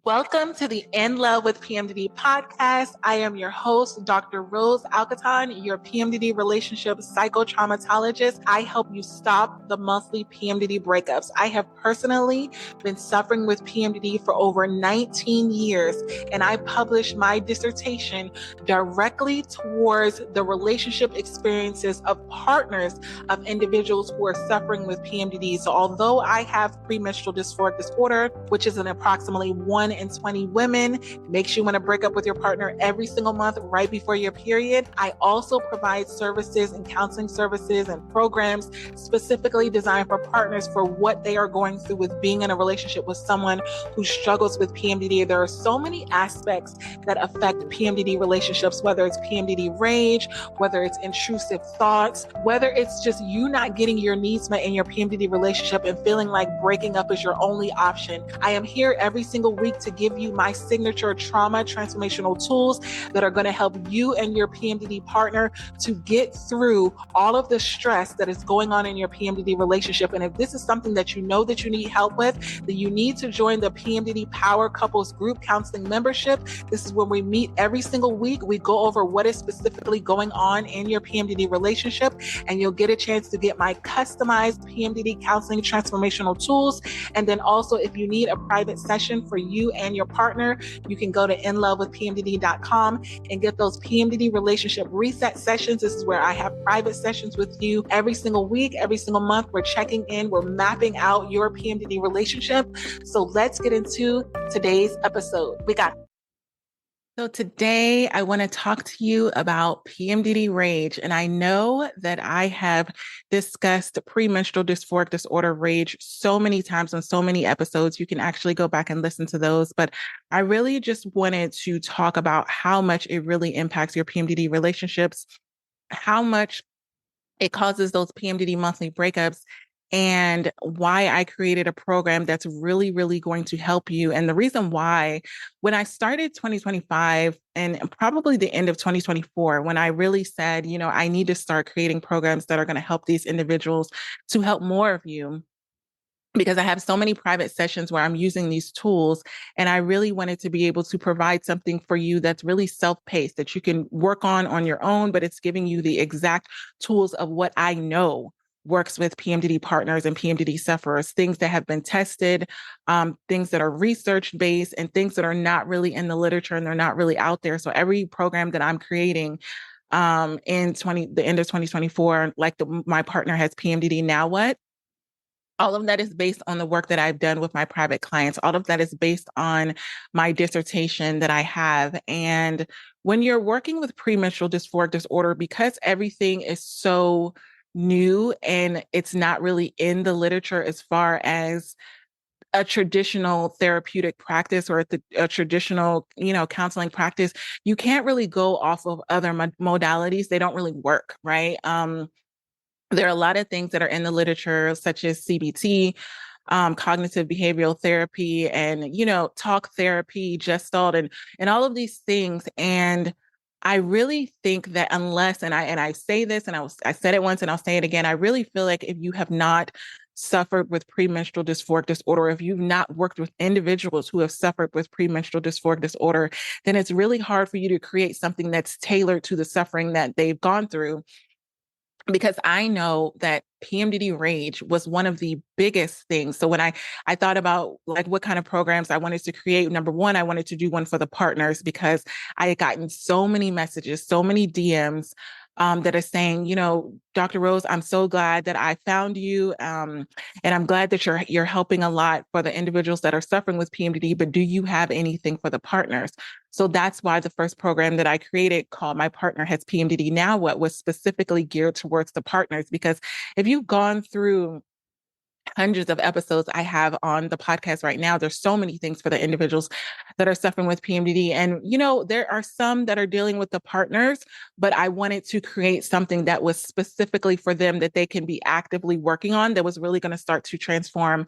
Welcome to the In Love with PMDD podcast. I am your host, Dr. Rose Alcaton, your PMDD relationship psychotraumatologist. I help you stop the monthly PMDD breakups. I have personally been suffering with PMDD for over 19 years, and I published my dissertation directly towards the relationship experiences of partners of individuals who are suffering with PMDD. So although I have premenstrual dysphoric disorder, which is an approximately 1 in 20 women, makes you want to break up with your partner every single month right before your period, I also provide services and counseling services and programs specifically designed for partners for what they are going through with being in a relationship with someone who struggles with PMDD. There are so many aspects that affect PMDD relationships, whether it's PMDD rage, whether it's intrusive thoughts, whether it's just you not getting your needs met in your PMDD relationship and feeling like breaking up is your only option. I am here every single week to give you my signature trauma transformational tools that are going to help you and your PMDD partner to get through all of the stress that is going on in your PMDD relationship. And if this is something that you know that you need help with, then you need to join the PMDD Power Couples Group Counseling Membership. This is when we meet every single week. We go over what is specifically going on in your PMDD relationship, and you'll get a chance to get my customized PMDD counseling transformational tools. And then also, if you need a private session for you and your partner, you can go to inlovewithpmdd.com and get those PMDD relationship reset sessions. This is where I have private sessions with you every single week, every single month. We're checking in, we're mapping out your PMDD relationship. So let's get into today's episode. So today I want to talk to you about PMDD rage. And I know that I have discussed premenstrual dysphoric disorder rage so many times on so many episodes. You can actually go back and listen to those. But I really just wanted to talk about how much it really impacts your PMDD relationships, how much it causes those PMDD monthly breakups, and why I created a program that's really, really going to help you. And the reason why, when I started 2025 and probably the end of 2024, when I really said, I need to start creating programs that are going to help these individuals to help more of you, because I have so many private sessions where I'm using these tools, and I really wanted to be able to provide something for you that's really self-paced, that you can work on your own, but it's giving you the exact tools of what I know works with PMDD partners and PMDD sufferers, things that have been tested, things that are research-based, and things that are not really in the literature and they're not really out there. So every program that I'm creating in the end of 2024, like my partner has PMDD, now what? All of that is based on the work that I've done with my private clients. All of that is based on my dissertation that I have. And when you're working with premenstrual dysphoric disorder, because everything is so new and it's not really in the literature as far as a traditional therapeutic practice or a traditional, counseling practice, you can't really go off of other modalities. They don't really work, right? There are a lot of things that are in the literature, such as CBT, cognitive behavioral therapy, and, talk therapy, Gestalt, and all of these things. And I really think that unless, and I say this, and I said it once and I'll say it again, I really feel like if you have not suffered with premenstrual dysphoric disorder, if you've not worked with individuals who have suffered with premenstrual dysphoric disorder, then it's really hard for you to create something that's tailored to the suffering that they've gone through. Because I know that PMDD rage was one of the biggest things. So when I thought about like what kind of programs I wanted to create, number one, I wanted to do one for the partners, because I had gotten so many messages, so many DMs that are saying, Dr. Rose, I'm so glad that I found you. And I'm glad that you're helping a lot for the individuals that are suffering with PMDD, but do you have anything for the partners? So that's why the first program that I created, called My Partner Has PMDD Now What, was specifically geared towards the partners. Because if you've gone through hundreds of episodes I have on the podcast right now, there's so many things for the individuals that are suffering with PMDD. And, there are some that are dealing with the partners, but I wanted to create something that was specifically for them, that they can be actively working on, that was really going to start to transform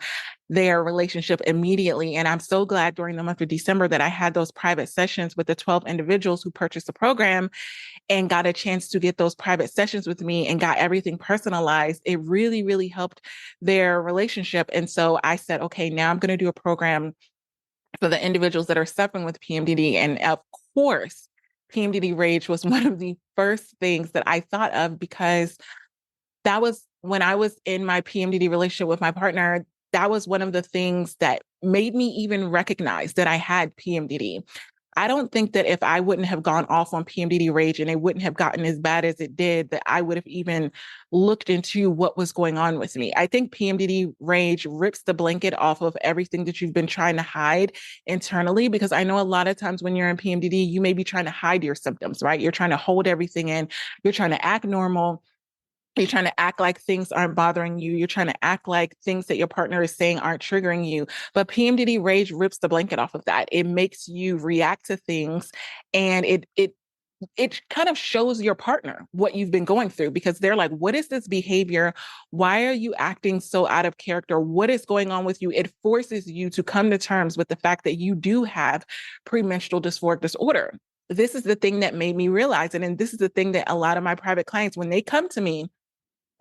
their relationship immediately. And I'm so glad during the month of December that I had those private sessions with the 12 individuals who purchased the program and got a chance to get those private sessions with me and got everything personalized. It really, really helped their relationship. And so I said, okay, now I'm going to do a program for the individuals that are suffering with PMDD. And of course, PMDD rage was one of the first things that I thought of, because that was when I was in my PMDD relationship with my partner. That was one of the things that made me even recognize that I had PMDD. I don't think that if I wouldn't have gone off on PMDD rage and it wouldn't have gotten as bad as it did, that I would have even looked into what was going on with me. I think PMDD rage rips the blanket off of everything that you've been trying to hide internally, because I know a lot of times when you're in PMDD, you may be trying to hide your symptoms, right? You're trying to hold everything in. You're trying to act normal. You're trying to act like things aren't bothering you. You're trying to act like things that your partner is saying aren't triggering you. But PMDD rage rips the blanket off of that. It makes you react to things, and it kind of shows your partner what you've been going through, because they're like, what is this behavior? Why are you acting so out of character? What is going on with you? It forces you to come to terms with the fact that you do have premenstrual dysphoric disorder. This is the thing that made me realize it. And this is the thing that a lot of my private clients, when they come to me,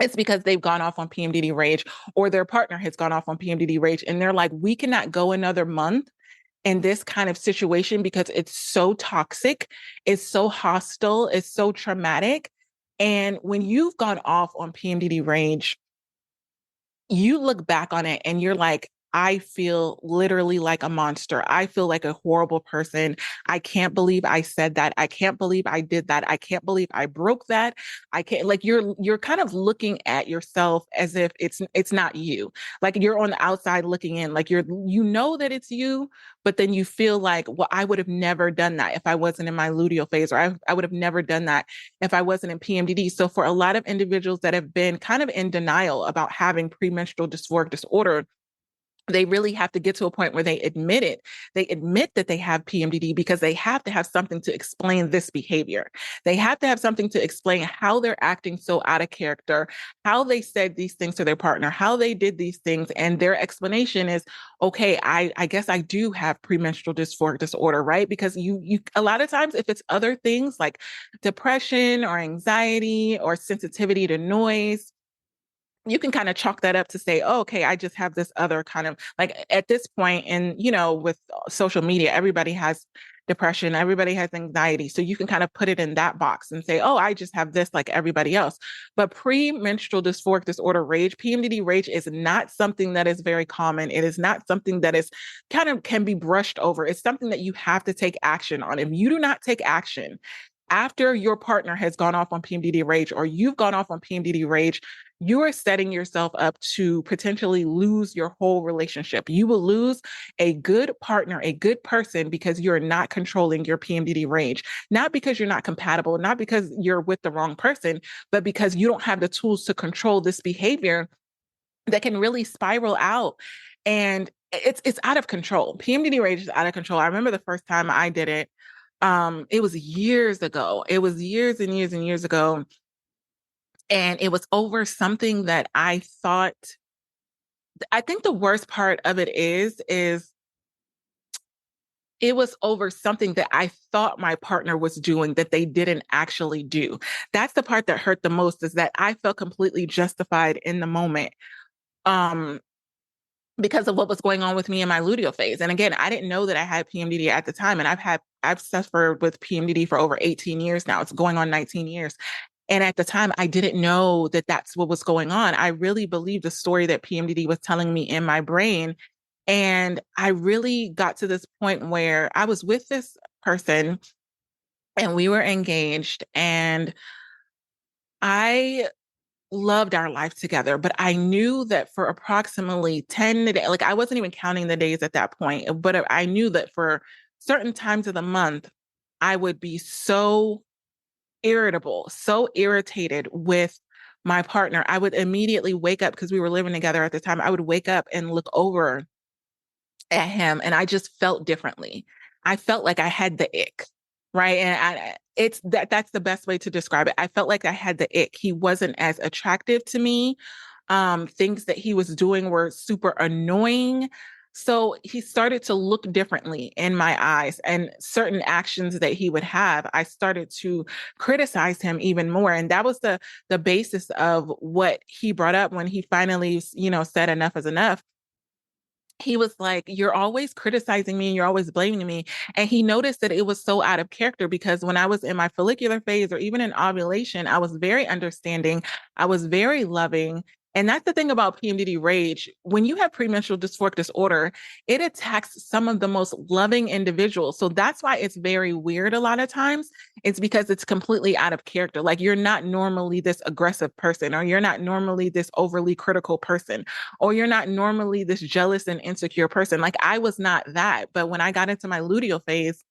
it's because they've gone off on PMDD rage, or their partner has gone off on PMDD rage. And they're like, we cannot go another month in this kind of situation because it's so toxic, it's so hostile, it's so traumatic. And when you've gone off on PMDD rage, you look back on it and you're like, I feel literally like a monster. I feel like a horrible person. I can't believe I said that. I can't believe I did that. I can't believe I broke that. I can't, like, you're kind of looking at yourself as if it's not you. Like, you're on the outside looking in, like you know that it's you, but then you feel like, well, I would have never done that if I wasn't in my luteal phase, or I would have never done that if I wasn't in PMDD. So for a lot of individuals that have been kind of in denial about having premenstrual dysphoric disorder, they really have to get to a point where they admit it. They admit that they have PMDD, because they have to have something to explain this behavior. They have to have something to explain how they're acting so out of character, how they said these things to their partner, how they did these things. And their explanation is, okay, I guess I do have premenstrual dysphoric disorder, right? Because you a lot of times, if it's other things like depression or anxiety or sensitivity to noise, you can kind of chalk that up to say, oh, okay, I just have this other kind of, like, at this point, and with social media, everybody has depression, everybody has anxiety. So you can kind of put it in that box and say, oh, I just have this like everybody else. But premenstrual dysphoric disorder rage, PMDD rage, is not something that is very common. It is not something that is kind of can be brushed over. It's something that you have to take action on. If you do not take action after your partner has gone off on PMDD rage, or you've gone off on PMDD rage, you are setting yourself up to potentially lose your whole relationship. You will lose a good partner, a good person, because you're not controlling your PMDD rage. Not because you're not compatible, not because you're with the wrong person, but because you don't have the tools to control this behavior that can really spiral out. And it's out of control. PMDD rage is out of control. I remember the first time I did it. It was years ago. It was years and years and years ago. And it was over something that I think the worst part of it is it was over something that I thought my partner was doing that they didn't actually do. That's the part that hurt the most, is that I felt completely justified in the moment. Because of what was going on with me in my luteal phase. And again, I didn't know that I had PMDD at the time. And I've suffered with PMDD for over 18 years now. It's going on 19 years. And at the time, I didn't know that that's what was going on. I really believed the story that PMDD was telling me in my brain. And I really got to this point where I was with this person and we were engaged, and I loved our life together, but I knew that for approximately 10 days, like, I wasn't even counting the days at that point, but I knew that for certain times of the month, I would be so irritable, so irritated with my partner. I would immediately wake up, because we were living together at the time. I would wake up and look over at him, and I just felt differently. I felt like I had the ick, right? And that's the best way to describe it. I felt like I had the ick. He wasn't as attractive to me. Things that he was doing were super annoying. So he started to look differently in my eyes, and certain actions that he would have, I started to criticize him even more. And that was the basis of what he brought up when he finally, said enough is enough. he was like, "You're always criticizing me and you're always blaming me." And he noticed that it was so out of character because when I was in my follicular phase or even in ovulation, I was very understanding, I was very loving. And that's the thing about PMDD rage. When you have premenstrual dysphoric disorder, it attacks some of the most loving individuals. So that's why it's very weird a lot of times. It's because it's completely out of character. Like you're not normally this aggressive person, or you're not normally this overly critical person, or you're not normally this jealous and insecure person. Like I was not that. But when I got into my luteal phase,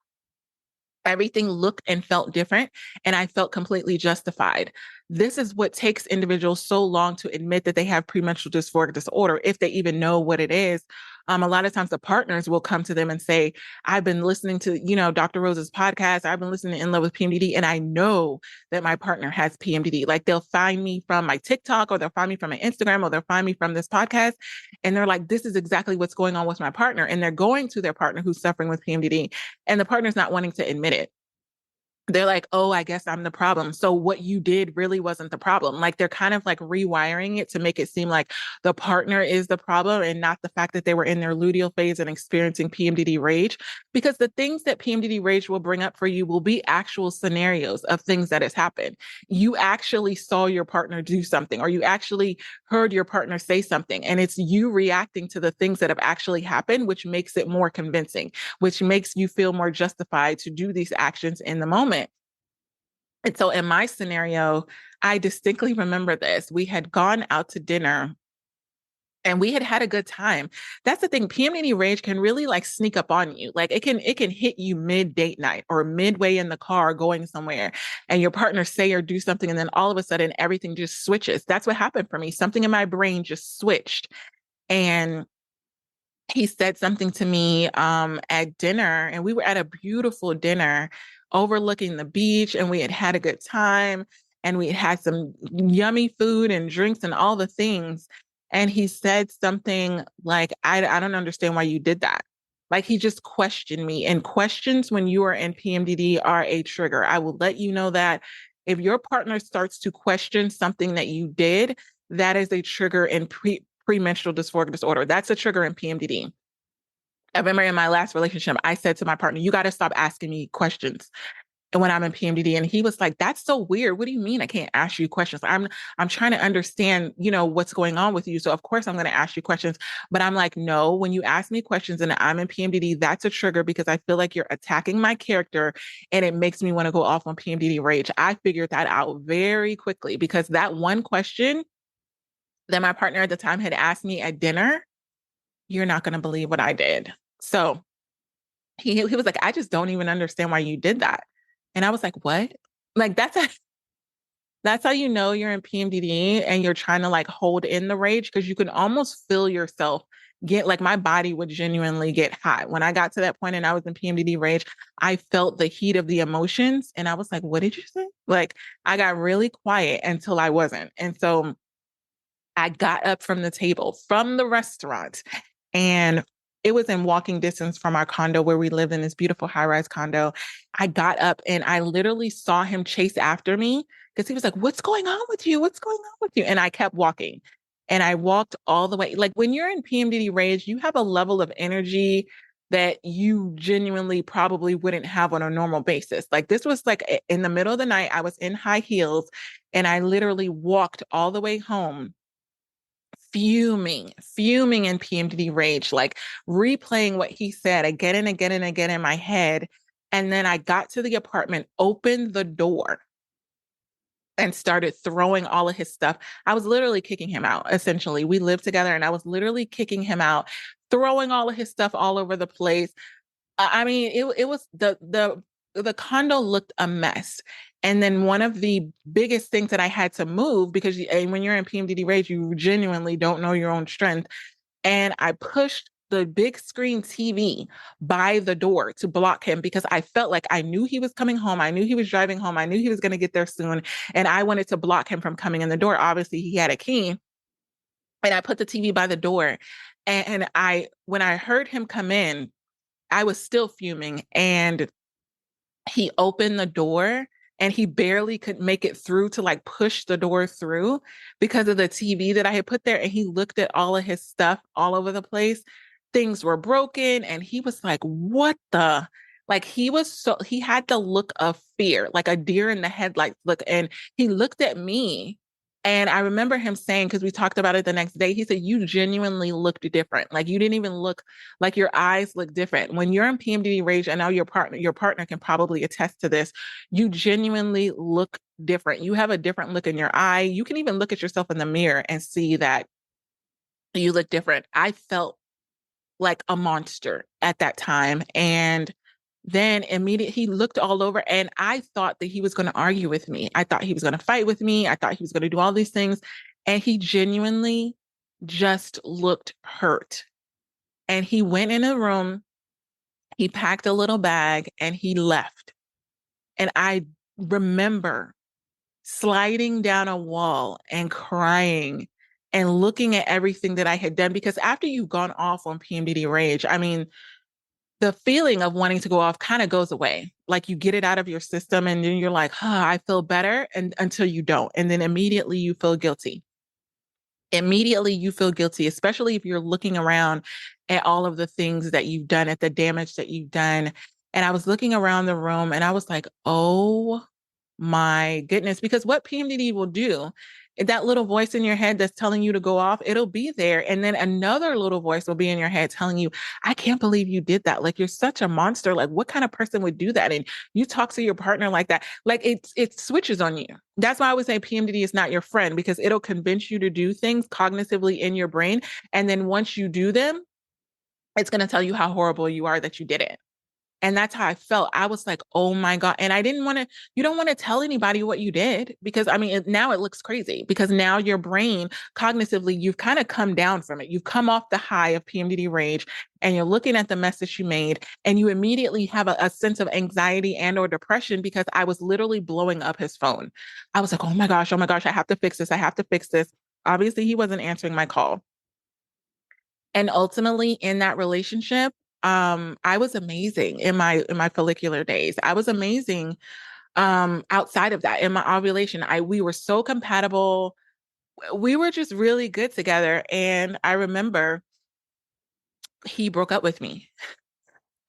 everything looked and felt different, and I felt completely justified. This is what takes individuals so long to admit that they have premenstrual dysphoric disorder, if they even know what it is. A lot of times the partners will come to them and say, I've been listening to, Dr. Rose's podcast. I've been listening to In Love with PMDD, and I know that my partner has PMDD. Like they'll find me from my TikTok, or they'll find me from my Instagram, or they'll find me from this podcast. And they're like, this is exactly what's going on with my partner. And they're going to their partner who's suffering with PMDD, and the partner's not wanting to admit it. They're like, oh, I guess I'm the problem. So what you did really wasn't the problem. Like they're kind of like rewiring it to make it seem like the partner is the problem and not the fact that they were in their luteal phase and experiencing PMDD rage. Because the things that PMDD rage will bring up for you will be actual scenarios of things that has happened. You actually saw your partner do something, or you actually heard your partner say something, and it's you reacting to the things that have actually happened, which makes it more convincing, which makes you feel more justified to do these actions in the moment. And so in my scenario, I distinctly remember this. We had gone out to dinner and we had had a good time. That's the thing. PMDD rage can really like sneak up on you. Like it can hit you mid date night or midway in the car going somewhere, and your partner say or do something, and then all of a sudden everything just switches. That's what happened for me. Something in my brain just switched. And he said something to me at dinner, and we were at a beautiful dinner overlooking the beach, and we had had a good time, and we had some yummy food and drinks and all the things. And he said something like, I don't understand why you did that. Like he just questioned me, and questions when you are in PMDD are a trigger. I will let you know that if your partner starts to question something that you did, that is a trigger in premenstrual dysphoric disorder. That's a trigger in PMDD. I remember in my last relationship, I said to my partner, you got to stop asking me questions. And when I'm in PMDD, and he was like, that's so weird. What do you mean I can't ask you questions? I'm trying to understand, what's going on with you. So of course I'm going to ask you questions. But I'm like, no, when you ask me questions and I'm in PMDD, that's a trigger because I feel like you're attacking my character, and it makes me want to go off on PMDD rage. I figured that out very quickly because that one question that my partner at the time had asked me at dinner, you're not going to believe what I did. So he was like, I just don't even understand why you did that. And I was like, what? Like that's how you know you're in PMDD and you're trying to like hold in the rage, because you can almost feel yourself get, like, my body would genuinely get hot. When I got to that point and I was in PMDD rage, I felt the heat of the emotions, and I was like, what did you say? Like I got really quiet until I wasn't. And so I got up from the table, from the restaurant, and it was in walking distance from our condo where we lived, in this beautiful high-rise condo. I got up and I literally saw him chase after me because he was like, what's going on with you? What's going on with you? And I kept walking. And I walked all the way. Like when you're in PMDD rage, you have a level of energy that you genuinely probably wouldn't have on a normal basis. Like this was like in the middle of the night, I was in high heels, and I literally walked all the way home fuming in PMDD rage, like replaying what he said again and again and again in my head. And then I got to the apartment, opened the door, and started throwing all of his stuff. I was literally kicking him out, essentially. We lived together, and I was literally kicking him out, throwing all of his stuff all over the place. I mean, it was the condo looked a mess. And then one of the biggest things that I had to move, because when you're in PMDD rage, you genuinely don't know your own strength. And I pushed the big screen TV by the door to block him because I felt like I knew he was coming home. I knew he was driving home. I knew he was going to get there soon. And I wanted to block him from coming in the door. Obviously, he had a key. And I put the TV by the door. And when I heard him come in, I was still fuming, and he opened the door, and he barely could make it through to like push the door through because of the TV that I had put there. And he looked at all of his stuff all over the place. things were broken. And he was like, what the? Like he had the look of fear, like a deer in the headlights look. And he looked at me. And I remember him saying, because we talked about it the next day, he said, you genuinely looked different. Like you didn't even look like your eyes look different. When you're in PMDD rage, and now your partner can probably attest to this, you genuinely look different. You have a different look in your eye. You can even look at yourself in the mirror and see that you look different. I felt like a monster at that time. And then immediately he looked all over, and I thought that he was going to argue with me. I thought he was going to fight with me. I thought he was going to do all these things. And he genuinely just looked hurt. And he went in a room, he packed a little bag, and he left. And I remember sliding down a wall and crying and looking at everything that I had done. Because after you've gone off on PMDD rage, I mean, the feeling of wanting to go off kind of goes away. Like you get it out of your system and then you're like, I feel better. And until you don't. And then immediately you feel guilty. Immediately you feel guilty, especially if you're looking around at all of the things that you've done, at the damage that you've done. And I was looking around the room and I was like, oh my goodness, because what PMDD will do, that little voice in your head that's telling you to go off, it'll be there. And then another little voice will be in your head telling you, I can't believe you did that. Like, you're such a monster. Like, what kind of person would do that? And you talk to your partner like that. Like, it switches on you. That's why I would say PMDD is not your friend, because it'll convince you to do things cognitively in your brain. And then once you do them, it's going to tell you how horrible you are that you did it. And that's how I felt. I was like, oh my God. And I didn't want to, you don't want to tell anybody what you did, because I mean, now it looks crazy, because now your brain cognitively, you've kind of come down from it. You've come off the high of PMDD rage and you're looking at the mess that you made, and you immediately have a sense of anxiety and or depression, because I was literally blowing up his phone. I was like, oh my gosh, I have to fix this. I have to fix this. Obviously, he wasn't answering my call. And ultimately in that relationship, I was amazing in my follicular days. I was amazing outside of that. In my ovulation, we were so compatible. We were just really good together. And I remember he broke up with me.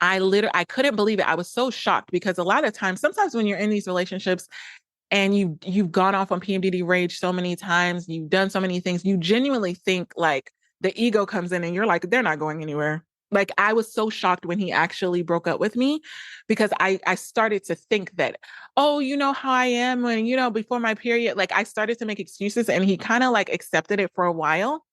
I couldn't believe it. I was so shocked, because a lot of times, sometimes when you're in these relationships and you've gone off on PMDD rage so many times, you've done so many things, you genuinely think like the ego comes in and you're like, they're not going anywhere. Like, I was so shocked when he actually broke up with me, because I started to think that, oh, you know how I am when, before my period, like I started to make excuses, and he kind of like accepted it for a while,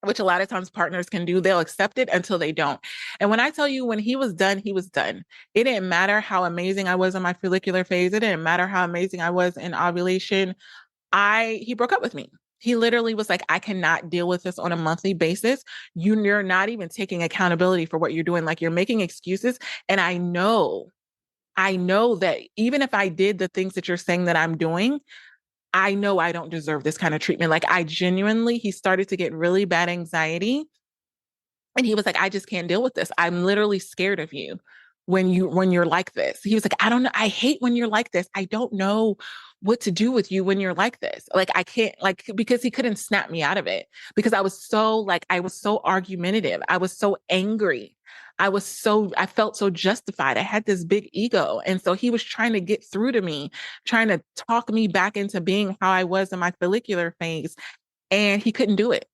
which a lot of times partners can do. They'll accept it until they don't. And when I tell you, when he was done, he was done. It didn't matter how amazing I was in my follicular phase. It didn't matter how amazing I was in ovulation. He broke up with me. He literally was like, I cannot deal with this on a monthly basis. You're not even taking accountability for what you're doing. Like, you're making excuses. And I know that even if I did the things that you're saying that I'm doing, I know I don't deserve this kind of treatment. Like, he started to get really bad anxiety. And he was like, I just can't deal with this. I'm literally scared of you when you're like this. He was like, I don't know. I hate when you're like this. I don't know what to do with you when you're like this. Like, I can't, like, because he couldn't snap me out of it, because I was so argumentative. I was so angry. I felt so justified. I had this big ego. And so he was trying to get through to me, trying to talk me back into being how I was in my follicular phase. And he couldn't do it.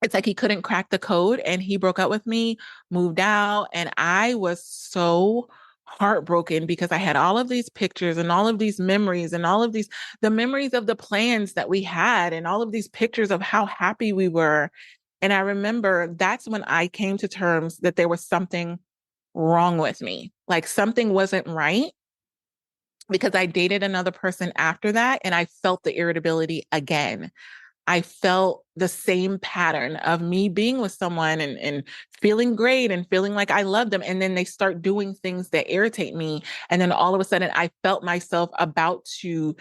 It's like he couldn't crack the code, and he broke up with me, moved out. And I was so heartbroken, because I had all of these pictures and all of these memories and the memories of the plans that we had, and all of these pictures of how happy we were. And I remember that's when I came to terms that there was something wrong with me. Like, something wasn't right, because I dated another person after that, and I felt the irritability again. I felt the same pattern of me being with someone and feeling great and feeling like I love them. And then they start doing things that irritate me. And then all of a sudden I felt myself about to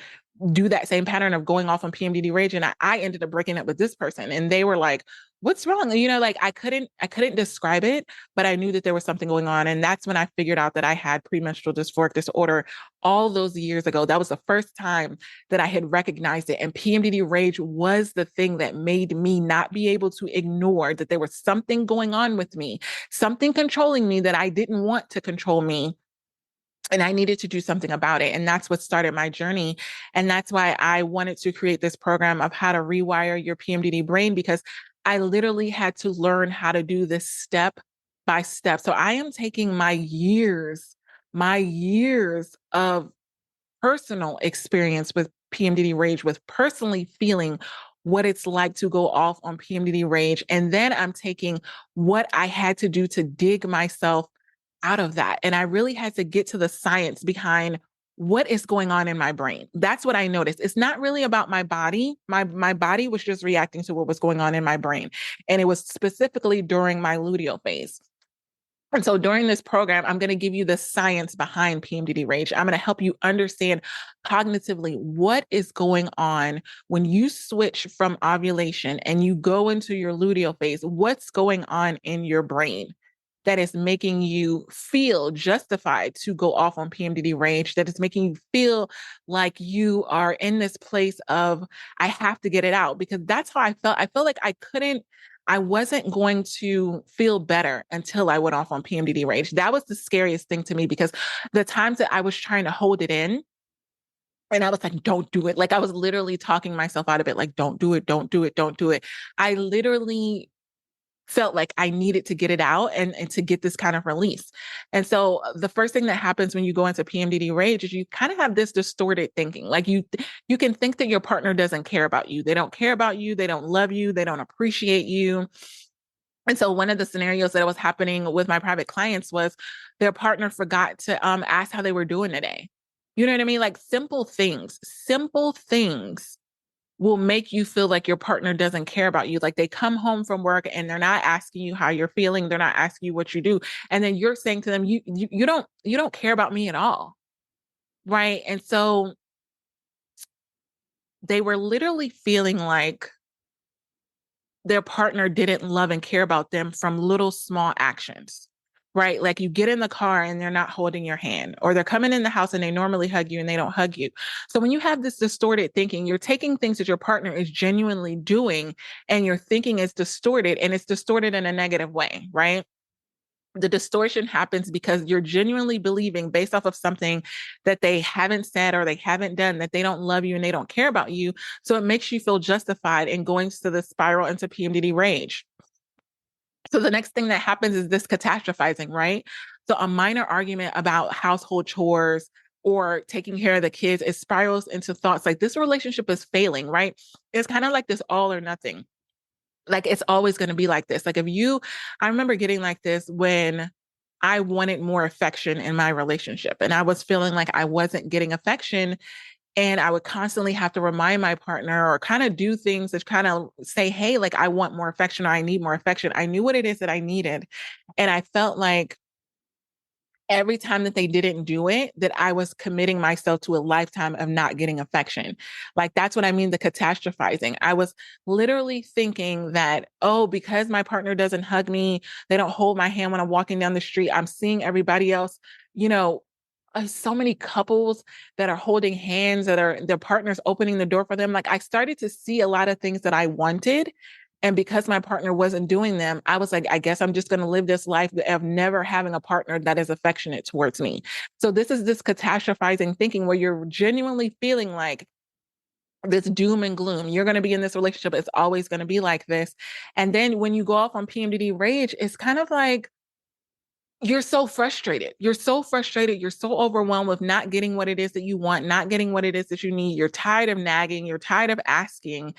do that same pattern of going off on PMDD rage. And I ended up breaking up with this person, and they were like, what's wrong? Like I couldn't describe it, but I knew that there was something going on. And that's when I figured out that I had premenstrual dysphoric disorder all those years ago. That was the first time that I had recognized it. And PMDD rage was the thing that made me not be able to ignore that there was something going on with me, something controlling me that I didn't want to control me, and I needed to do something about it. And that's what started my journey. And that's why I wanted to create this program of how to rewire your PMDD brain, because I literally had to learn how to do this step by step. So I am taking my years of personal experience with PMDD rage, with personally feeling what it's like to go off on PMDD rage. And then I'm taking what I had to do to dig myself out of that. And I really had to get to the science behind what is going on in my brain. That's what I noticed. It's not really about my body. My body was just reacting to what was going on in my brain. And it was specifically during my luteal phase. And so during this program, I'm going to give you the science behind PMDD rage. I'm going to help you understand cognitively what is going on when you switch from ovulation and you go into your luteal phase. What's going on in your brain that is making you feel justified to go off on PMDD rage, that is making you feel like you are in this place of, I have to get it out, because that's how I felt. I felt like I wasn't going to feel better until I went off on PMDD rage. That was the scariest thing to me, because the times that I was trying to hold it in, and I was like, don't do it. Like I was literally talking myself out of it. Like, don't do it. Don't do it. Don't do it. I literally felt like I needed to get it out and to get this kind of release. And so the first thing that happens when you go into PMDD rage is you kind of have this distorted thinking. Like you can think that your partner doesn't care about you. They don't care about you. They don't love you. They don't appreciate you. And so one of the scenarios that was happening with my private clients was their partner forgot to ask how they were doing today. You know what I mean? Like simple things will make you feel like your partner doesn't care about you. Like they come home from work and they're not asking you how you're feeling. They're not asking you what you do. And then you're saying to them, you don't care about me at all. Right. And so they were literally feeling like their partner didn't love and care about them from little small actions. Right. Like you get in the car and they're not holding your hand, or they're coming in the house and they normally hug you and they don't hug you. So when you have this distorted thinking, you're taking things that your partner is genuinely doing and your thinking is distorted, and it's distorted in a negative way. Right. The distortion happens because you're genuinely believing, based off of something that they haven't said or they haven't done, that they don't love you and they don't care about you. So it makes you feel justified in going to the spiral into PMDD rage. So the next thing that happens is this catastrophizing, right? So a minor argument about household chores or taking care of the kids, it spirals into thoughts like this relationship is failing, right? It's kind of like this all or nothing. Like it's always going to be like this. I remember getting like this when I wanted more affection in my relationship, and I was feeling like I wasn't getting affection. And I would constantly have to remind my partner or kind of do things that kind of say, hey, like I want more affection or I need more affection. I knew what it is that I needed. And I felt like every time that they didn't do it, that I was committing myself to a lifetime of not getting affection. Like that's what I mean, the catastrophizing. I was literally thinking that, oh, because my partner doesn't hug me, they don't hold my hand when I'm walking down the street, I'm seeing everybody else, so many couples that are holding hands, that are their partners opening the door for them. Like I started to see a lot of things that I wanted. And because my partner wasn't doing them, I was like, I guess I'm just going to live this life of never having a partner that is affectionate towards me. So this is this catastrophizing thinking where you're genuinely feeling like this doom and gloom. You're going to be in this relationship. It's always going to be like this. And then when you go off on PMDD rage, it's kind of like, you're so frustrated. You're so frustrated. You're so overwhelmed with not getting what it is that you want, not getting what it is that you need. You're tired of nagging. You're tired of asking.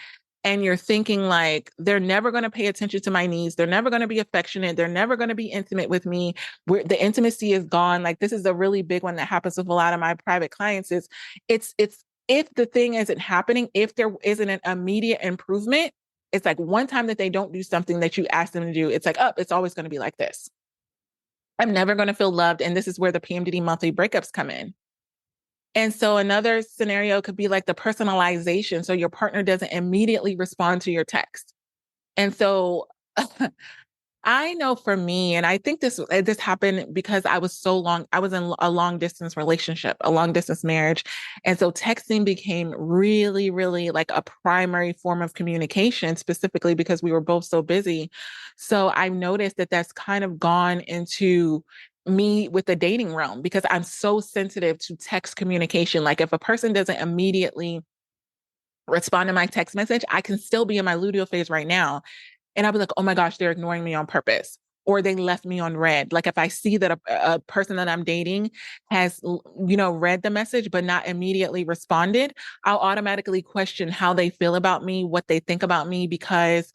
And you're thinking like, they're never going to pay attention to my needs. They're never going to be affectionate. They're never going to be intimate with me. The intimacy is gone. Like this is a really big one that happens with a lot of my private clients is it's if the thing isn't happening, if there isn't an immediate improvement, it's like one time that they don't do something that you ask them to do, it's like, oh, it's always going to be like this. I'm never going to feel loved. And this is where the PMDD monthly breakups come in. And so another scenario could be like the personalization. So your partner doesn't immediately respond to your text. And so I know for me, and I think this happened because I was in a long distance relationship, a long distance marriage. And so texting became really, really like a primary form of communication, specifically because we were both so busy. So I've noticed that that's kind of gone into me with the dating realm because I'm so sensitive to text communication. Like if a person doesn't immediately respond to my text message, I can still be in my luteal phase right now and I'll be like, oh my gosh, they're ignoring me on purpose. Or they left me on red. Like if I see that a person that I'm dating has, read the message, but not immediately responded, I'll automatically question how they feel about me, what they think about me, because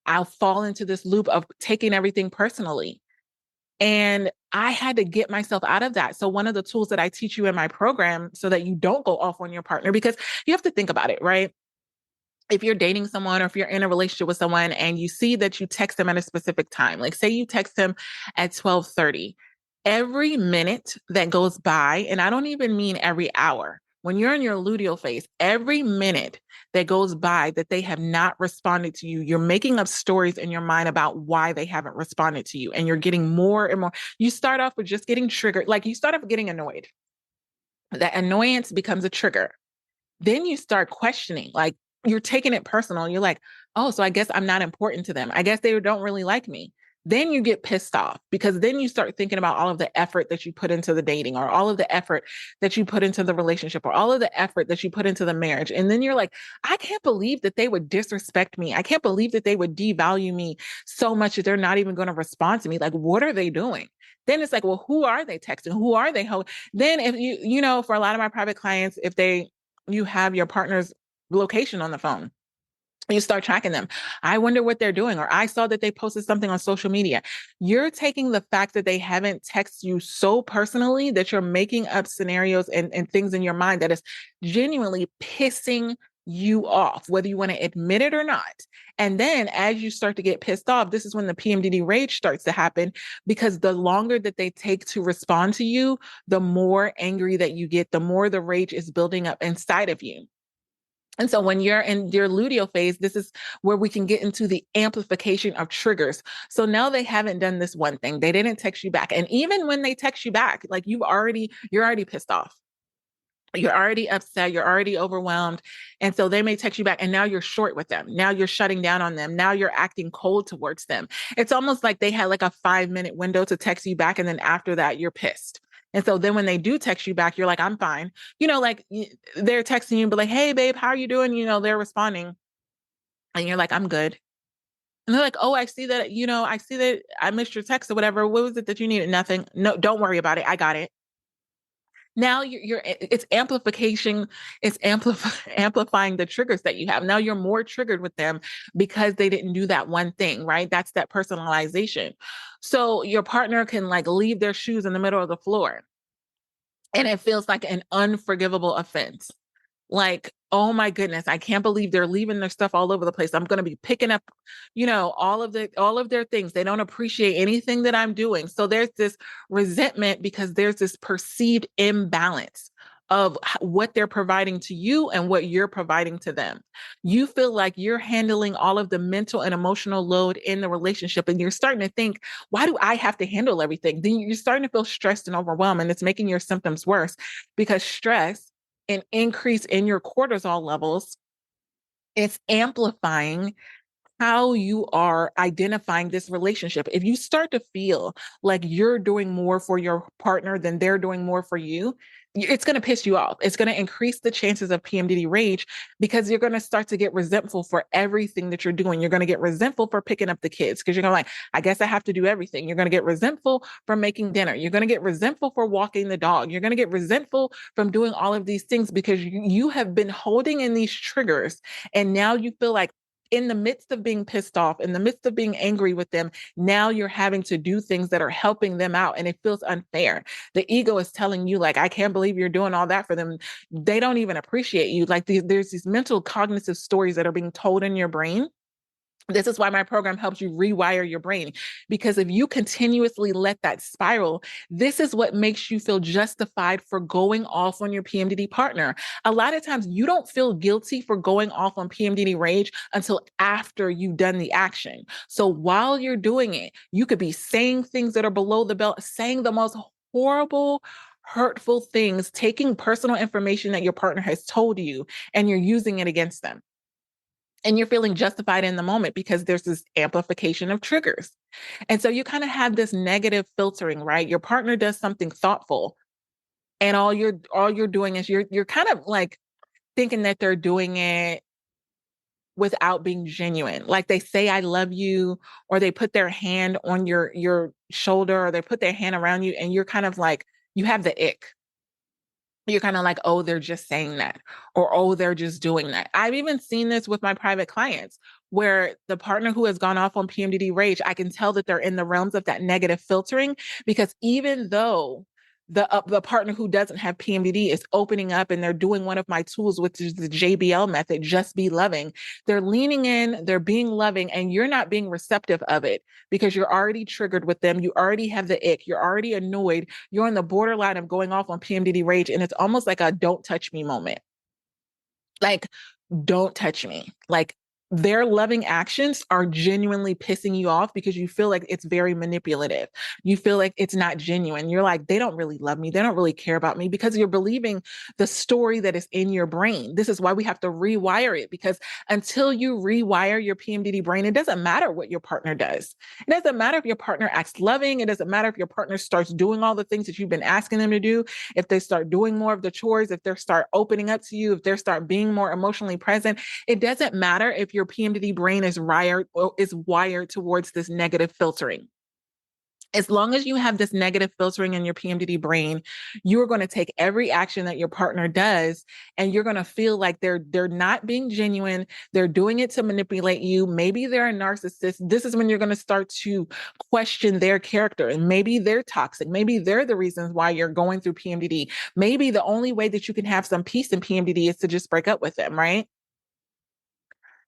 I'll fall into this loop of taking everything personally. And I had to get myself out of that. So one of the tools that I teach you in my program so that you don't go off on your partner, because you have to think about it, right? If you're dating someone or if you're in a relationship with someone and you see that you text them at a specific time, like say you text them at 12:30, every minute that goes by, and I don't even mean every hour, when you're in your luteal phase, every minute that goes by that they have not responded to you, you're making up stories in your mind about why they haven't responded to you. And you're getting more and more. You start off with just getting triggered, like you start off getting annoyed. That annoyance becomes a trigger. Then you start questioning, like you're taking it personal. You're like, oh, so I guess I'm not important to them. I guess they don't really like me. Then you get pissed off because then you start thinking about all of the effort that you put into the dating or all of the effort that you put into the relationship or all of the effort that you put into the marriage. And then you're like, I can't believe that they would disrespect me. I can't believe that they would devalue me so much that they're not even going to respond to me. Like, what are they doing? Then it's like, well, who are they texting? Who are they? Then if for a lot of my private clients, if you have your partner's location on the phone. You start tracking them. I wonder what they're doing. Or I saw that they posted something on social media. You're taking the fact that they haven't texted you so personally that you're making up scenarios and things in your mind that is genuinely pissing you off, whether you want to admit it or not. And then as you start to get pissed off, this is when the PMDD rage starts to happen because the longer that they take to respond to you, the more angry that you get, the more the rage is building up inside of you. And so when you're in your luteal phase, this is where we can get into the amplification of triggers. So now they haven't done this one thing. They didn't text you back. And even when they text you back, like you're already pissed off. You're already upset. You're already overwhelmed. And so they may text you back and now you're short with them. Now you're shutting down on them. Now you're acting cold towards them. It's almost like they had like a 5-minute window to text you back. And then after that, you're pissed. And so then when they do text you back, you're like, I'm fine. Like they're texting you, but like, hey, babe, how are you doing? They're responding. And you're like, I'm good. And they're like, oh, I see that I missed your text or whatever. What was it that you needed? Nothing. No, don't worry about it. I got it. Now it's amplification, it's amplifying the triggers that you have. Now you're more triggered with them because they didn't do that one thing, right? That's that personalization. So your partner can like leave their shoes in the middle of the floor and it feels like an unforgivable offense. Like, oh my goodness, I can't believe they're leaving their stuff all over the place. I'm going to be picking up, all of their things. They don't appreciate anything that I'm doing. So there's this resentment because there's this perceived imbalance of what they're providing to you and what you're providing to them. You feel like you're handling all of the mental and emotional load in the relationship and you're starting to think, why do I have to handle everything? Then you're starting to feel stressed and overwhelmed and it's making your symptoms worse because stress an increase in your cortisol levels, it's amplifying how you are identifying this relationship. If you start to feel like you're doing more for your partner than they're doing more for you, it's going to piss you off. It's going to increase the chances of PMDD rage because you're going to start to get resentful for everything that you're doing. You're going to get resentful for picking up the kids because you're going to like, I guess I have to do everything. You're going to get resentful for making dinner. You're going to get resentful for walking the dog. You're going to get resentful from doing all of these things because you have been holding in these triggers and now you feel like in the midst of being pissed off, in the midst of being angry with them, now you're having to do things that are helping them out and it feels unfair. The ego is telling you like, I can't believe you're doing all that for them. They don't even appreciate you. Like there's these mental cognitive stories that are being told in your brain This is why my program helps you rewire your brain. Because if you continuously let that spiral, this is what makes you feel justified for going off on your PMDD partner. A lot of times you don't feel guilty for going off on PMDD rage until after you've done the action. So while you're doing it, you could be saying things that are below the belt, saying the most horrible, hurtful things, taking personal information that your partner has told you, and you're using it against them. And you're feeling justified in the moment because there's this amplification of triggers. And so you kind of have this negative filtering, right? Your partner does something thoughtful, and all you're doing is you're kind of like thinking that they're doing it without being genuine. Like they say I love you, or they put their hand on your shoulder, or they put their hand around you, and you're kind of like you have the ick. You're kind of like, oh, they're just saying that, or oh, they're just doing that. I've even seen this with my private clients where the partner who has gone off on PMDD rage, I can tell that they're in the realms of that negative filtering, because even though the partner who doesn't have PMDD is opening up and they're doing one of my tools, which is the JBL method, just be loving. They're leaning in, they're being loving, and you're not being receptive of it because you're already triggered with them. You already have the ick. You're already annoyed. You're on the borderline of going off on PMDD rage. And it's almost like a don't touch me moment. Like, don't touch me. Like, their loving actions are genuinely pissing you off because you feel like it's very manipulative. You feel like it's not genuine. You're like, they don't really love me. They don't really care about me, because you're believing the story that is in your brain. This is why we have to rewire it, because until you rewire your PMDD brain, it doesn't matter what your partner does. It doesn't matter if your partner acts loving. It doesn't matter if your partner starts doing all the things that you've been asking them to do. If they start doing more of the chores, if they start opening up to you, if they start being more emotionally present, it doesn't matter if your PMDD brain is wired towards this negative filtering. As long as you have this negative filtering in your PMDD brain, you're going to take every action that your partner does, and you're going to feel like they're not being genuine. They're doing it to manipulate you. Maybe they're a narcissist. This is when you're going to start to question their character, and maybe they're toxic. Maybe they're the reasons why you're going through PMDD. Maybe the only way that you can have some peace in PMDD is to just break up with them, right?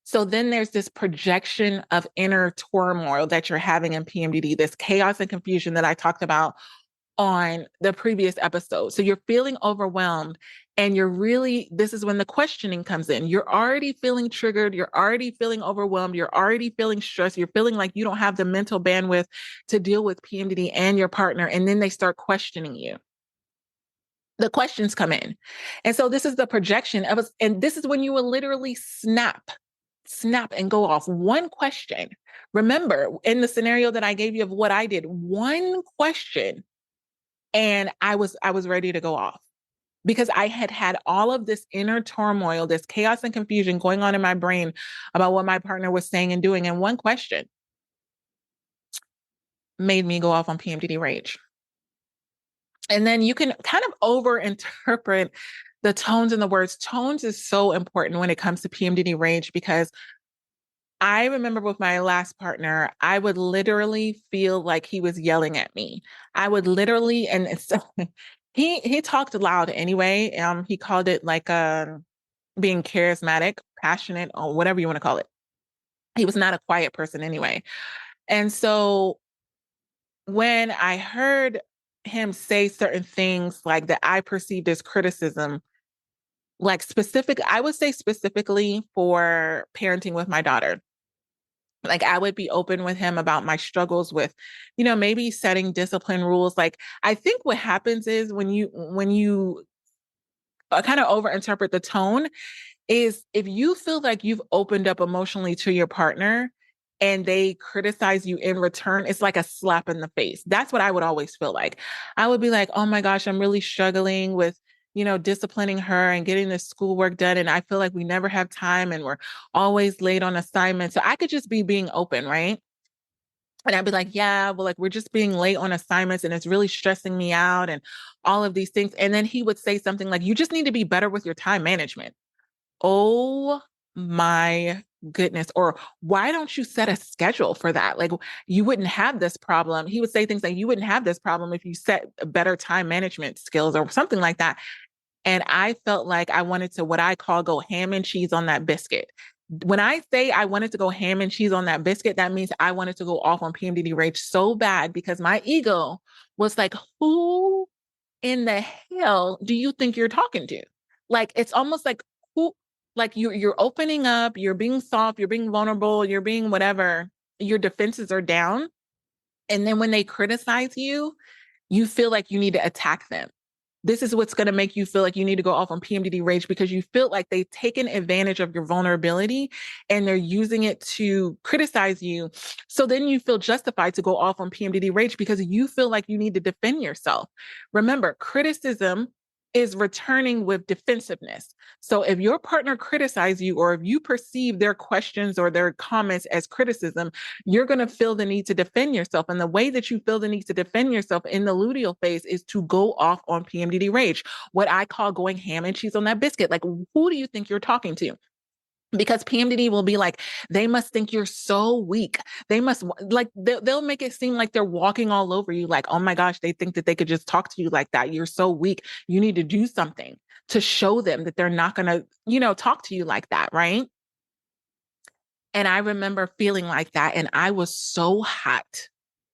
So then there's this projection of inner turmoil that you're having in PMDD, this chaos and confusion that I talked about on the previous episode. So you're feeling overwhelmed, and this is when the questioning comes in. You're already feeling triggered. You're already feeling overwhelmed. You're already feeling stressed. You're feeling like you don't have the mental bandwidth to deal with PMDD and your partner. And then they start questioning you. The questions come in. And so this is the projection of us. And this is when you will literally snap and go off. One question. Remember, in the scenario that I gave you of what I did, one question, and I was ready to go off, because I had had all of this inner turmoil, this chaos and confusion going on in my brain about what my partner was saying and doing. And one question made me go off on PMDD rage. And then you can kind of overinterpret the tones and the words. Tones is so important when it comes to PMDD rage, because I remember with my last partner, I would literally feel like he was yelling at me. I would literally, and so he talked loud anyway. He called it like being charismatic, passionate, or whatever you want to call it. He was not a quiet person anyway. And so when I heard him say certain things like that I perceived as criticism, I would say specifically for parenting with my daughter. Like, I would be open with him about my struggles with, maybe setting discipline rules. Like, I think what happens is when you kind of overinterpret the tone, is if you feel like you've opened up emotionally to your partner and they criticize you in return, it's like a slap in the face. That's what I would always feel like. I would be like, oh my gosh, I'm really struggling with, disciplining her and getting this schoolwork done. And I feel like we never have time and we're always late on assignments. So I could just be being open, right? And I'd be like, yeah, well, like we're just being late on assignments and it's really stressing me out and all of these things. And then he would say something like, you just need to be better with your time management. Oh my goodness. Or why don't you set a schedule for that? Like, you wouldn't have this problem. He would say things like, you wouldn't have this problem if you set better time management skills or something like that. And I felt like I wanted to, what I call, go ham and cheese on that biscuit. When I say I wanted to go ham and cheese on that biscuit, that means I wanted to go off on PMDD rage so bad because my ego was like, who in the hell do you think you're talking to? Like, it's almost like who, like you're opening up, you're being soft, you're being vulnerable, you're being whatever, your defenses are down. And then when they criticize you, you feel like you need to attack them. This is what's going to make you feel like you need to go off on PMDD rage because you feel like they've taken advantage of your vulnerability and they're using it to criticize you. So then you feel justified to go off on PMDD rage because you feel like you need to defend yourself. Remember, criticism is returning with defensiveness. So if your partner criticizes you or if you perceive their questions or their comments as criticism, you're going to feel the need to defend yourself. And the way that you feel the need to defend yourself in the luteal phase is to go off on PMDD rage, what I call going ham and cheese on that biscuit. Like, who do you think you're talking to? Because PMDD will be like, they must think you're so weak. They must, like, they'll make it seem like they're walking all over you. Like, oh my gosh, they think that they could just talk to you like that. You're so weak. You need to do something to show them that they're not going to, talk to you like that. Right. And I remember feeling like that. And I was so hot.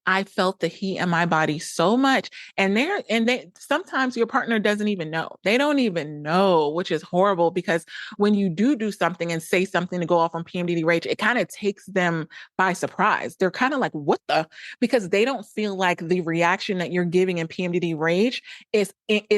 I felt the heat in my body so much. And they sometimes your partner doesn't even know. They don't even know, which is horrible because when you do something and say something to go off on PMDD rage, it kind of takes them by surprise. They're kind of like, what the? Because they don't feel like the reaction that you're giving in PMDD rage is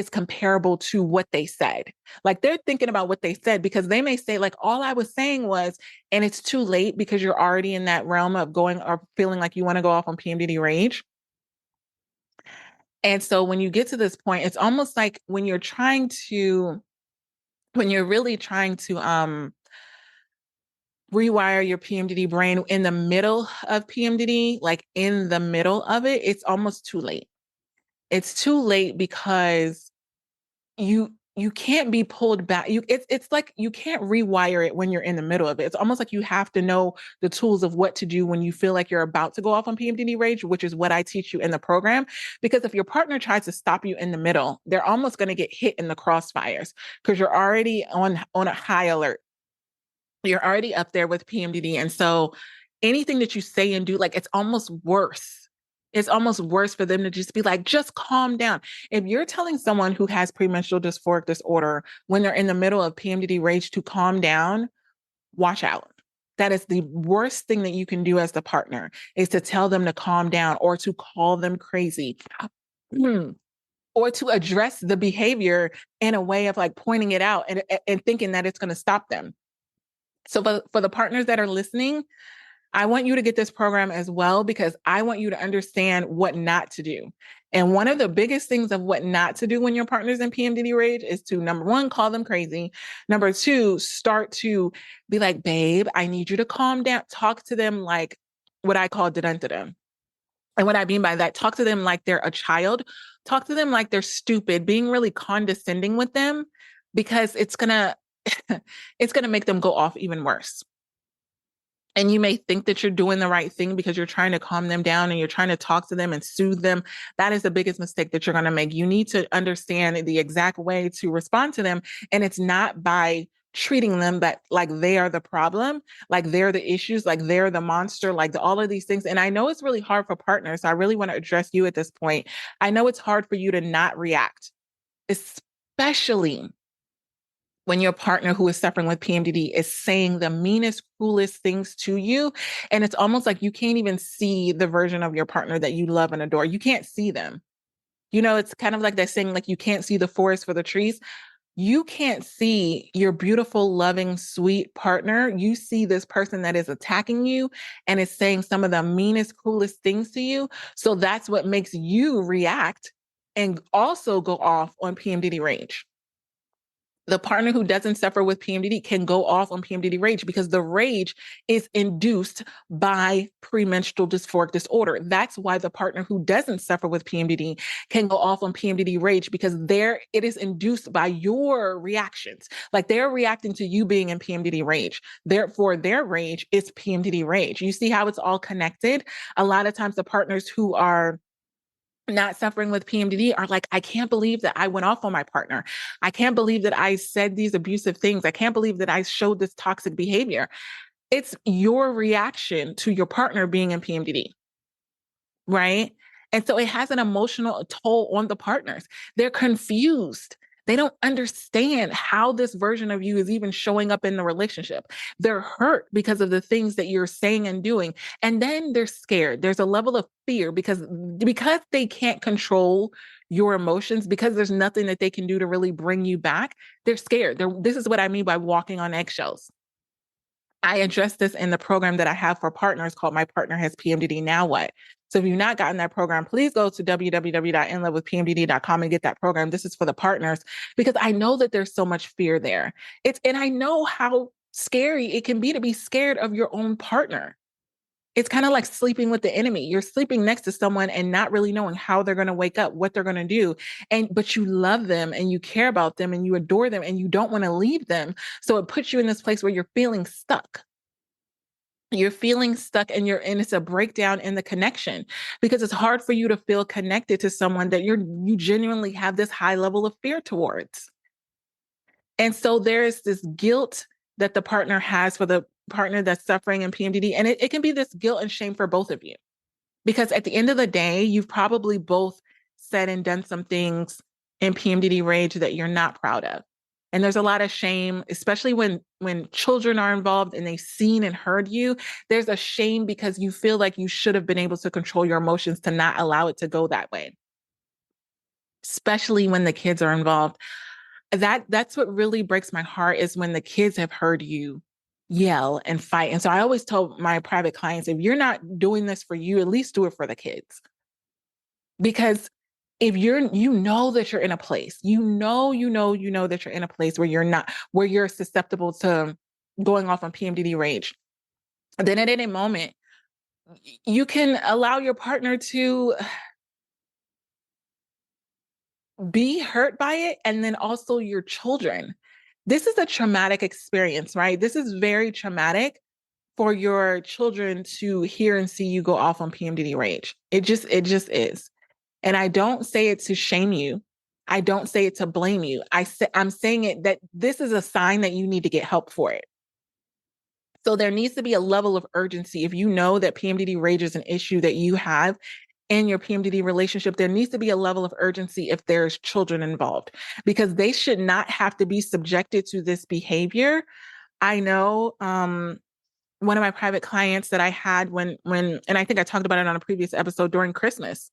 comparable to what they said. Like they're thinking about what they said because they may say like, all I was saying was, and it's too late because you're already in that realm of going or feeling like you want to go off on PMDD rage. And so when you get to this point, it's almost like when you're really trying to rewire your PMDD brain in the middle of PMDD, like in the middle of it, it's almost too late. It's too late because you can't be pulled back. It's like you can't rewire it when you're in the middle of it. It's almost like you have to know the tools of what to do when you feel like you're about to go off on PMDD rage, which is what I teach you in the program. Because if your partner tries to stop you in the middle, they're almost going to get hit in the crossfires because you're already on a high alert. You're already up there with PMDD. And so anything that you say and do, like it's almost worse. It's almost worse for them to just be like, just calm down. If you're telling someone who has premenstrual dysphoric disorder when they're in the middle of PMDD rage to calm down, watch out. That is the worst thing that you can do as the partner is to tell them to calm down or to call them crazy. Or to address the behavior in a way of like pointing it out and thinking that it's going to stop them. So for the partners that are listening, I want you to get this program as well because I want you to understand what not to do. And one of the biggest things of what not to do when your partner's in PMDD rage is to, number one, call them crazy. Number two, start to be like, babe, I need you to calm down. Talk to them like what I call dun-dun-dun. And what I mean by that, talk to them like they're a child. Talk to them like they're stupid, being really condescending with them because it's gonna make them go off even worse. And you may think that you're doing the right thing because you're trying to calm them down and you're trying to talk to them and soothe them. That is the biggest mistake that you're going to make. You need to understand the exact way to respond to them. And it's not by treating them that like they are the problem, like they're the issues, like they're the monster, like all of these things. And I know it's really hard for partners. So I really want to address you at this point. I know it's hard for you to not react, especially when your partner who is suffering with PMDD is saying the meanest, cruelest things to you. And it's almost like you can't even see the version of your partner that you love and adore. You can't see them. It's kind of like that saying, like, you can't see the forest for the trees. You can't see your beautiful, loving, sweet partner. You see this person that is attacking you and is saying some of the meanest, cruelest things to you. So that's what makes you react and also go off on PMDD rage. The partner who doesn't suffer with PMDD can go off on PMDD rage because the rage is induced by premenstrual dysphoric disorder. That's why the partner who doesn't suffer with PMDD can go off on PMDD rage because it is induced by your reactions. Like they're reacting to you being in PMDD rage. Therefore, their rage is PMDD rage. You see how it's all connected? A lot of times the partners who are not suffering with PMDD are like, I can't believe that I went off on my partner. I can't believe that I said these abusive things. I can't believe that I showed this toxic behavior. It's your reaction to your partner being in PMDD, right? And so it has an emotional toll on the partners. They're confused. They don't understand how this version of you is even showing up in the relationship. They're hurt because of the things that you're saying and doing. And then they're scared. There's a level of fear because they can't control your emotions, because there's nothing that they can do to really bring you back. They're scared. This is what I mean by walking on eggshells. I address this in the program that I have for partners called My Partner Has PMDD Now What? So if you've not gotten that program, please go to www.inlovewithpmdd.com and get that program. This is for the partners, because I know that there's so much fear there. And I know how scary it can be scared of your own partner. It's kind of like sleeping with the enemy. You're sleeping next to someone and not really knowing how they're going to wake up, what they're going to do. But you love them and you care about them and you adore them and you don't want to leave them. So it puts you in this place where you're feeling stuck. You're feeling stuck and it's a breakdown in the connection, because it's hard for you to feel connected to someone that you genuinely have this high level of fear towards. And so there is this guilt that the partner has for the partner that's suffering in PMDD. And it can be this guilt and shame for both of you. Because at the end of the day, you've probably both said and done some things in PMDD rage that you're not proud of. And there's a lot of shame, especially when children are involved and they've seen and heard you. There's a shame because you feel like you should have been able to control your emotions to not allow it to go that way, especially when the kids are involved. That's what really breaks my heart, is when the kids have heard you yell and fight. And so I always tell my private clients, if you're not doing this for you, at least do it for the kids. Because if you know that you're in a place, you know that you're in a place where you're susceptible to going off on PMDD rage, then at any moment, you can allow your partner to be hurt by it. And then also your children. This is a traumatic experience, right? This is very traumatic for your children to hear and see you go off on PMDD rage. It just is. And I don't say it to shame you. I don't say it to blame you. I'm saying it that this is a sign that you need to get help for it. So there needs to be a level of urgency. If you know that PMDD rage is an issue that you have in your PMDD relationship, there needs to be a level of urgency if there's children involved, because they should not have to be subjected to this behavior. I know one of my private clients that I had and I think I talked about it on a previous episode, during Christmas,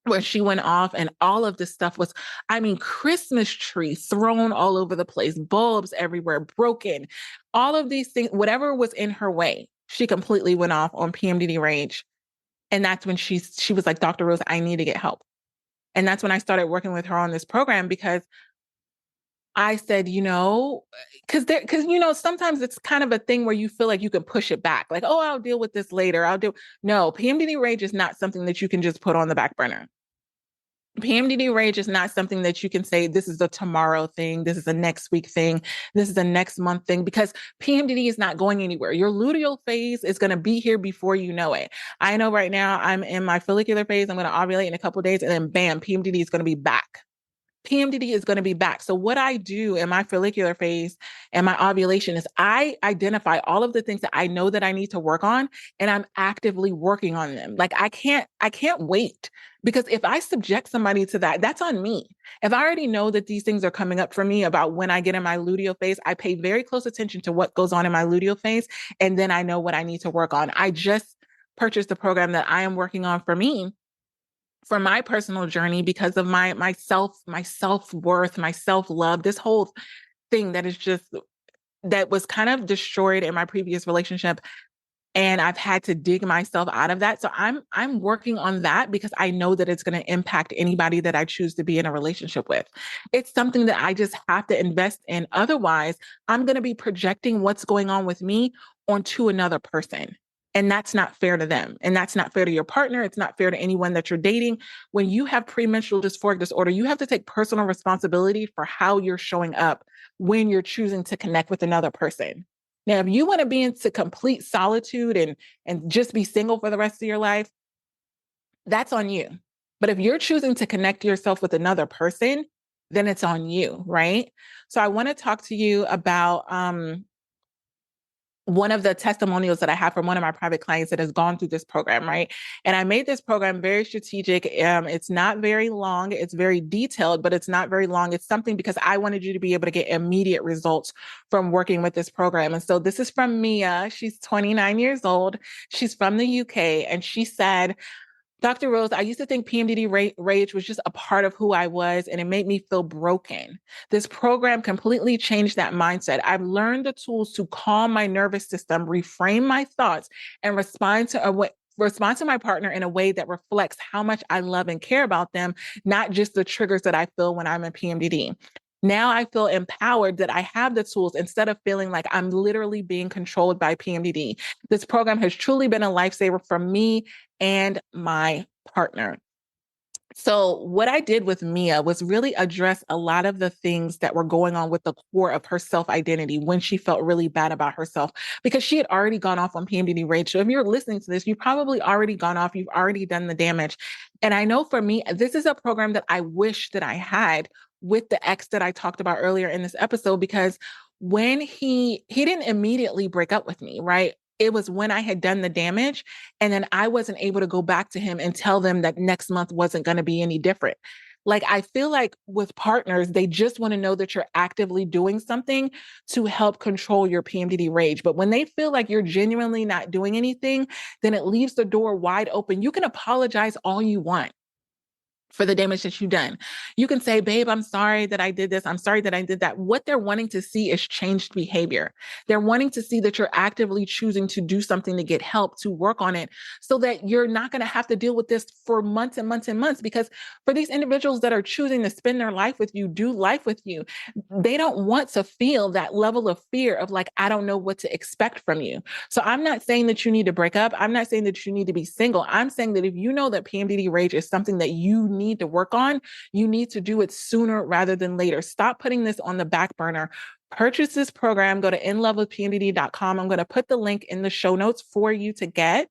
where she went off and all of this stuff was, I mean, Christmas tree thrown all over the place, bulbs everywhere, broken, all of these things, whatever was in her way, she completely went off on PMDD rage. And that's when she was like, Dr. Rose, I need to get help. And that's when I started working with her on this program, because I said, sometimes it's kind of a thing where you feel like you can push it back. Like, oh, I'll deal with this later. No, PMDD rage is not something that you can just put on the back burner. PMDD rage is not something that you can say, this is a tomorrow thing, this is a next week thing, this is a next month thing, because PMDD is not going anywhere. Your luteal phase is going to be here before you know it. I know right now I'm in my follicular phase. I'm going to ovulate in a couple of days, and then bam, PMDD is going to be back. PMDD is going to be back. So what I do in my follicular phase and my ovulation is I identify all of the things that I know that I need to work on, and I'm actively working on them. Like I can't wait, because if I subject somebody to that, that's on me. If I already know that these things are coming up for me about when I get in my luteal phase, I pay very close attention to what goes on in my luteal phase, and then I know what I need to work on. I just purchased the program that I am working on for me, for my personal journey, because of my self-worth, my self-love, this whole thing that was kind of destroyed in my previous relationship. And I've had to dig myself out of that. So I'm working on that, because I know that it's going to impact anybody that I choose to be in a relationship with. It's something that I just have to invest in. Otherwise, I'm going to be projecting what's going on with me onto another person. And that's not fair to them. And that's not fair to your partner. It's not fair to anyone that you're dating. When you have premenstrual dysphoric disorder, you have to take personal responsibility for how you're showing up when you're choosing to connect with another person. Now, if you want to be into complete solitude and just be single for the rest of your life, that's on you. But if you're choosing to connect yourself with another person, then it's on you, right? So I want to talk to you about one of the testimonials that I have from one of my private clients that has gone through this program, right? And I made this program very strategic. It's not very long. It's very detailed, but it's not very long. It's something because I wanted you to be able to get immediate results from working with this program. And so this is from Mia. She's 29 years old. She's from the UK. And she said, Dr. Rose, I used to think PMDD rage was just a part of who I was, and it made me feel broken. This program completely changed that mindset. I've learned the tools to calm my nervous system, reframe my thoughts, and respond to my partner in a way that reflects how much I love and care about them, not just the triggers that I feel when I'm in PMDD. Now I feel empowered that I have the tools instead of feeling like I'm literally being controlled by PMDD. This program has truly been a lifesaver for me and my partner. So what I did with Mia was really address a lot of the things that were going on with the core of her self-identity when she felt really bad about herself, because she had already gone off on PMDD rage. So if you're listening to this, you've probably already gone off, you've already done the damage. And I know for me, this is a program that I wish that I had with the ex that I talked about earlier in this episode, because when he didn't immediately break up with me, right? It was when I had done the damage, and then I wasn't able to go back to him and tell them that next month wasn't going to be any different. Like, I feel like with partners, they just want to know that you're actively doing something to help control your PMDD rage. But when they feel like you're genuinely not doing anything, then it leaves the door wide open. You can apologize all you want for the damage that you've done. You can say, babe, I'm sorry that I did this. I'm sorry that I did that. What they're wanting to see is changed behavior. They're wanting to see that you're actively choosing to do something to get help, to work on it, so that you're not going to have to deal with this for months and months and months. Because for these individuals that are choosing to spend their life with you, do life with you, they don't want to feel that level of fear of like, I don't know what to expect from you. So I'm not saying that you need to break up. I'm not saying that you need to be single. I'm saying that if you know that PMDD rage is something that you need to work on, you need to do it sooner rather than later. Stop putting this on the back burner. Purchase this program. Go to inlovewithpmdd.com. I'm going to put the link in the show notes for you to get.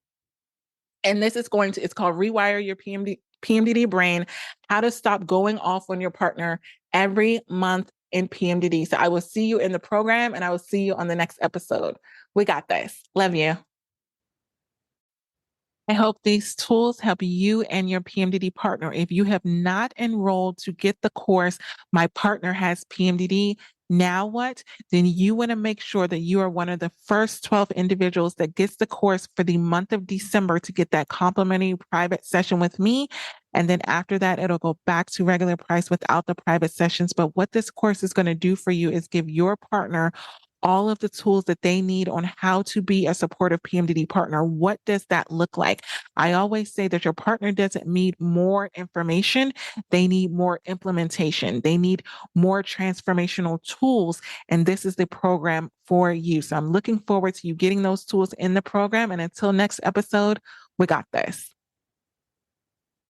And this is it's called Rewire Your PMDD Brain, how to stop going off on your partner every month in PMDD. So I will see you in the program, and I will see you on the next episode. We got this. Love you. I hope these tools help you and your PMDD partner. If you have not enrolled to get the course, My Partner Has PMDD, Now What? Then you want to make sure that you are one of the first 12 individuals that gets the course for the month of December to get that complimentary private session with me. And then after that, it'll go back to regular price without the private sessions. But what this course is going to do for you is give your partner all of the tools that they need on how to be a supportive PMDD partner. What does that look like? I always say that your partner doesn't need more information. They need more implementation. They need more transformational tools. And this is the program for you. So I'm looking forward to you getting those tools in the program. And until next episode, we got this.